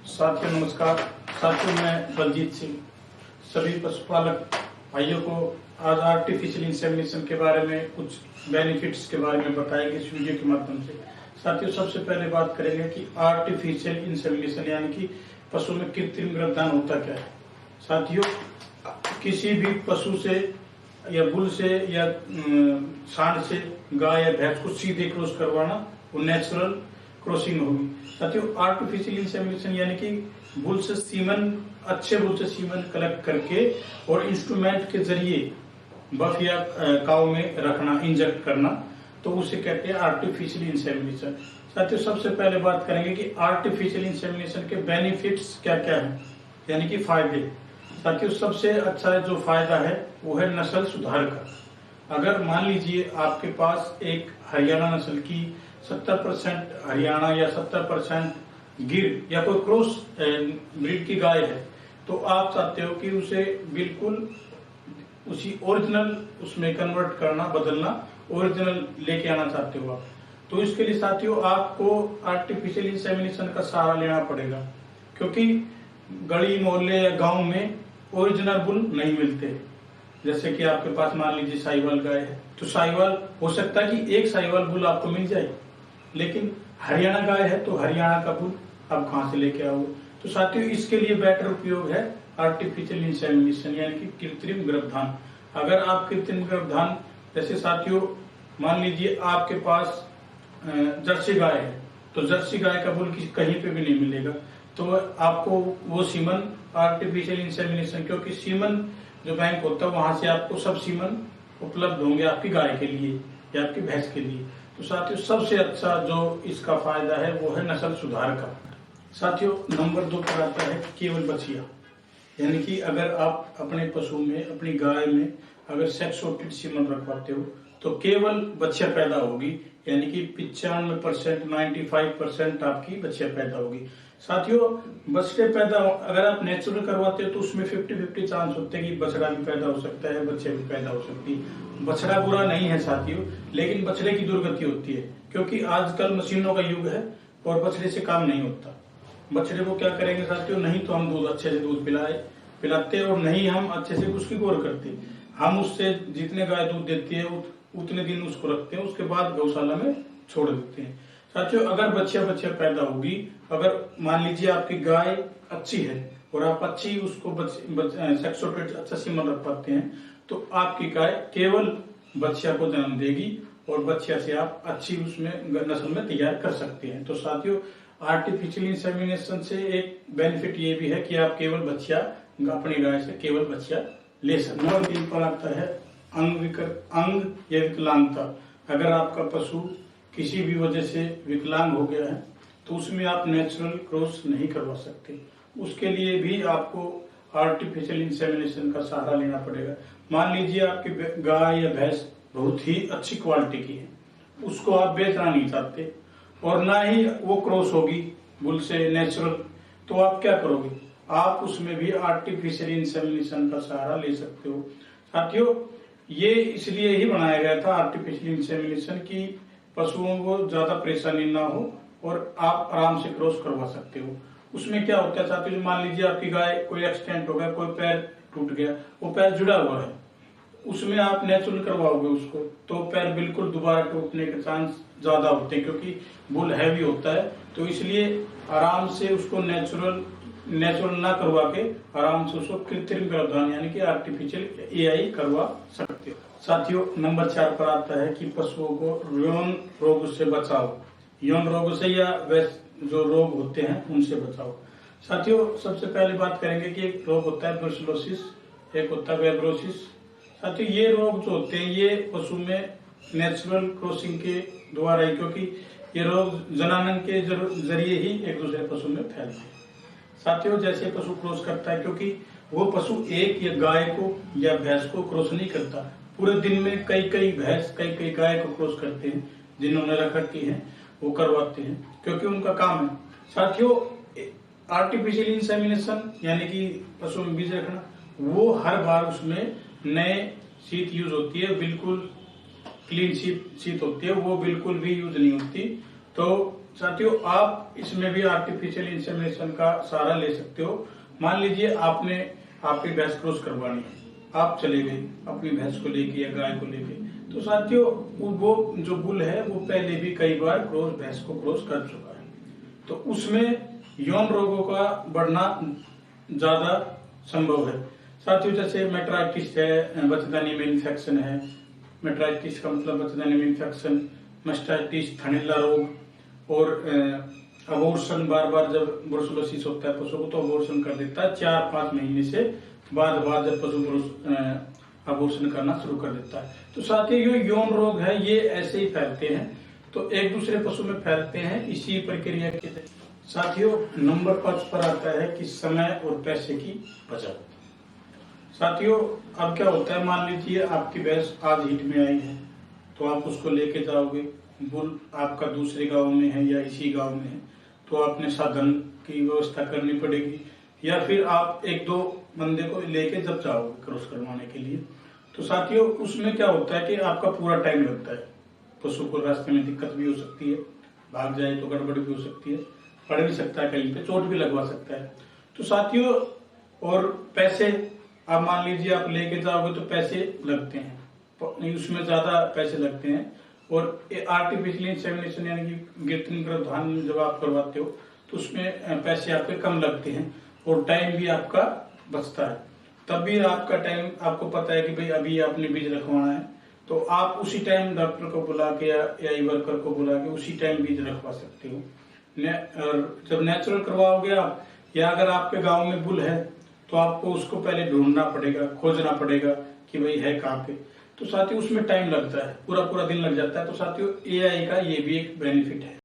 साथियों नमस्कार। साथियों मैं बलजीत सिंह सभी पशुपालक भाइयों को आज आर्टिफिशियल इंसेमिनेशन के बारे में कुछ बेनिफिट्स के बारे में बताएंगे इस वीडियो के माध्यम से। साथियों सबसे पहले बात करेंगे कि आर्टिफिशियल इंसेमिनेशन यानी कि पशु में कृत्रिम गर्भधान होता क्या है। साथियों किसी भी पशु से या बुल से या सांड से गाय या भैंस को सीधे क्रॉस करवाना वो नेचुरल क्रॉसिंग होगी। साथियों आर्टिफिशियल इंसेमिनेशन यानी कि बुल से सीमन, अच्छे बुल से सीमन कलेक्ट करके और इंस्ट्रूमेंट के जरिए बफ या काऊ में रखना, इंजेक्ट करना, तो उसे कहते हैं आर्टिफिशियल इंसेमिनेशन। साथियों सबसे पहले बात करेंगे कि आर्टिफिशियल इंसेमिनेशन के बेनिफिट्स क्या क्या है, यानी कि फायदे। साथियों सबसे अच्छा जो फायदा है वो है नस्ल सुधार का। अगर मान लीजिए आपके पास एक हरियाणा नस्ल की 70% हरियाणा या 70% गिर या कोई क्रॉस ब्रीड की गाय है, तो आप चाहते हो कि उसे बिल्कुल उसी ओरिजिनल उसमें कन्वर्ट करना, बदलना, ओरिजिनल लेके आना चाहते हो आप, तो इसके लिए साथियों आपको आर्टिफिशियल इंसेमिनेशन का सहारा लेना पड़ेगा, क्योंकि गली मोहल्ले या गांव में ओरिजिनल बुल नहीं मिलते। जैसे कि आपके पास मान लीजिए साहिवाल गाय है, तो साहिवाल हो सकता है कि एक साहिवाल बुल आपको मिल जाए, लेकिन हरियाणा गाय है तो हरियाणा का बुल आप कहां से लेके आओगे। तो साथियों इसके लिए बेटर उपयोग है आर्टिफिशियल इंसेमिनेशन यानी कि कृत्रिम गर्भधान। अगर आप कृत्रिम गर्भधान, जैसे साथियों मान लीजिए आपके पास जर्सी गाय है, तो जर्सी गाय का बुल कहीं पे भी नहीं मिलेगा, तो आपको वो सीमन आर्टिफिशियल इंसेमिनेशन, क्योंकि सीमन जो बैंक होता है वहां से आपको सब सीमन उपलब्ध होंगे आपकी गाय के लिए या आपकी भैंस के लिए। तो साथियों सबसे अच्छा जो इसका फायदा है वो है नस्ल सुधार का। साथियों नंबर 2 पर आता है केवल बछिया, यानी कि अगर आप अपने पशु में, अपनी गाय में अगर सेक्सोटेड सीमन रखवाते हो तो केवल बछिया पैदा होगी, यानी कि 95%, 95% आपकी बछिया पैदा होगी। साथियों बछड़े पैदा अगर आप नेचुरल करवाते हो तो उसमें 50-50 चांस होते हैं कि बछड़ा भी पैदा हो सकता है, बच्चे भी पैदा हो सकती है। बछड़ा बुरा नहीं है साथियों, लेकिन बछड़े की दुर्गति होती है, क्योंकि आजकल मशीनों का युग है और बछड़े से काम नहीं होता। बछड़े को क्या करेंगे साथियों, नहीं तो हम दूध अच्छे से दूध पिलाते और नहीं हम अच्छे से उसकी गौर करते। हम उससे जितने गाय दूध देती है उतने दिन उसको रखते हैं, उसके बाद गौशाला में छोड़ देते हैं। साथियों अगर बच्चिया पैदा होगी, अगर मान लीजिए आपकी गाय अच्छी है और आप अच्छी उसको सेक्सोटेड अच्छा सीमन रख पाते हैं, तो आपकी गाय केवल बच्चिया को जन्म देगी और बच्चिया से आप अच्छी उसमें नस्ल में तैयार कर सकते हैं। तो साथियों आर्टिफिशियल इंसेमिनेशन से एक बेनिफिट ये भी है कि आप केवल बच्चिया अपनी गाय से केवल बच्चिया ले सकते हैं। नंबर 3 पर आता है अंग या विकलांगता। अगर आपका पशु किसी भी वजह से विकलांग हो गया है तो उसमें आप नेचुरल क्रॉस नहीं करवा सकते, उसके लिए भी आपको आर्टिफिशियल इंसेमिनेशन का सहारा लेना पड़ेगा। मान लीजिए आपकी गाय या भैंस बहुत ही अच्छी क्वालिटी की है, उसको आप बेचना नहीं चाहते और ना ही वो क्रॉस होगी बुल से नेचुरल, तो आप क्या करोगे, आप उसमें भी आर्टिफिशियल इंसेमिनेशन का सहारा ले सकते हो। साथियों ये इसलिए ही बनाया गया था आर्टिफिशियल इंसेमिनेशन की पशुओं को ज्यादा परेशानी ना हो और आप आराम से क्रॉस करवा सकते हो। उसमें क्या होता है साथियों, मान लीजिए आपकी गाय कोई एक्सीडेंट हो गया, कोई पैर टूट गया, वो पैर जुड़ा हुआ है, उसमें आप नेचुरल करवाओगे उसको तो पैर बिल्कुल दोबारा टूटने के चांस ज्यादा होते हैं, क्योंकि बुल हैवी होता है। तो इसलिए आराम से उसको नेचुरल ना करवा के आराम से उसको कृत्रिम गर्भधान यानी कि आर्टिफिशियल एआई करवा सकते हो। साथियों नंबर 4 पर आता है कि पशुओं को यौन रोग से बचाओ, यौन रोग से या जो रोग होते हैं उनसे बचाओ। साथियों सबसे पहले बात करेंगे कि एक रोग होता है ब्रुसेलोसिस, एक होता है वेब्रोसिस। साथियों ये रोग जो होते हैं ये पशु में नेचुरल क्रॉसिंग के द्वारा ही, क्योंकि ये रोग जनानन के जरिए ही एक दूसरे पशु में फैलते हैं। साथियों जैसे पशु क्रॉस करता है, क्योंकि वो पशु एक या गाय को या भैंस को क्रॉस नहीं करता, पूरे दिन में कई भैंस कई गाय को क्रॉस करते हैं, जिन्होंने रख रखी है वो करवाते हैं, क्योंकि उनका काम है। साथियों आर्टिफिशियल इंसेमिनेशन यानी कि पशु में बीज रखना, वो हर बार उसमें नए शीत यूज होती है, बिल्कुल क्लीन शीत होती है, वो बिल्कुल भी यूज नहीं होती। तो साथियों आप इसमें भी आर्टिफिशियल इंसेमिनेशन का सहारा ले सकते हो। मान लीजिए आपकी भैंस क्रॉस करवानी है, आप चले गए अपनी भैंस को लेके या गाय को लेके, तो साथियों वो जो बुल है वो पहले भी कई बार भैंस को क्रॉस कर चुका है, तो उसमें यौन रोगों का बढ़ना ज्यादा संभव है। साथियों जैसे मेट्राइटिस है, बच्चेदानी में इन्फेक्शन है, मेट्राइटिस का मतलब बच्चेदानी में इन्फेक्शन, मास्टाइटिस, थनैला रोग, और अबॉर्शन, बार बार जब ब्रुसेलोसिस होता है पशु को तो अबॉर्शन कर देता है 4-5 महीने से बाद जब पशु अबॉर्शन करना शुरू कर देता है। तो साथियों ये यौन रोग है, ये ऐसे ही फैलते हैं, तो एक दूसरे पशु में फैलते हैं इसी प्रक्रिया के। साथियों नंबर 5 पर आता है कि समय और पैसे की बचत। साथियों अब क्या होता है, मान लीजिए आपकी भैंस आज हीट में आई है, तो आप उसको लेके जाओगे, बुल आपका दूसरे गांव में है या इसी गांव में है, तो आपने साधन की व्यवस्था करनी पड़ेगी, या फिर आप 1-2 बंदे को लेके जब जाओगे क्रॉस करवाने के लिए, तो साथियों उसमें क्या होता है कि आपका पूरा टाइम लगता है। पशु को रास्ते में दिक्कत भी हो सकती है, भाग जाए तो गड़बड़ भी हो सकती है, पड़ भी सकता है, कहीं पे चोट भी लगवा सकता है। तो साथियों और पैसे, आप मान लीजिए आप लेके जाओगे तो पैसे लगते हैं, उसमें ज्यादा पैसे लगते हैं। और आर्टिफिशियल इंसेमिनेशन यानी कि कृत्रिम गर्भाधान जब आप करवाते हो तो उसमें पैसे आपके कम लगते हैं और टाइम भी आपका बचता है। तब भी आपका टाइम, आपको पता है कि भाई अभी आपने बीज रखवाना है, तो आप उसी टाइम डॉक्टर को बुला के या वर्कर को बुला के उसी टाइम बीज रखवा सकते हो। और जब नेचुरल करवाओगे आप, या अगर आपके गांव में बुल है तो आपको उसको पहले ढूंढना पड़ेगा, खोजना पड़ेगा कि भाई है कहाँ पे, तो साथियों उसमें टाइम लगता है, पूरा दिन लग जाता है। तो साथियों एआई का ये भी एक बेनिफिट है।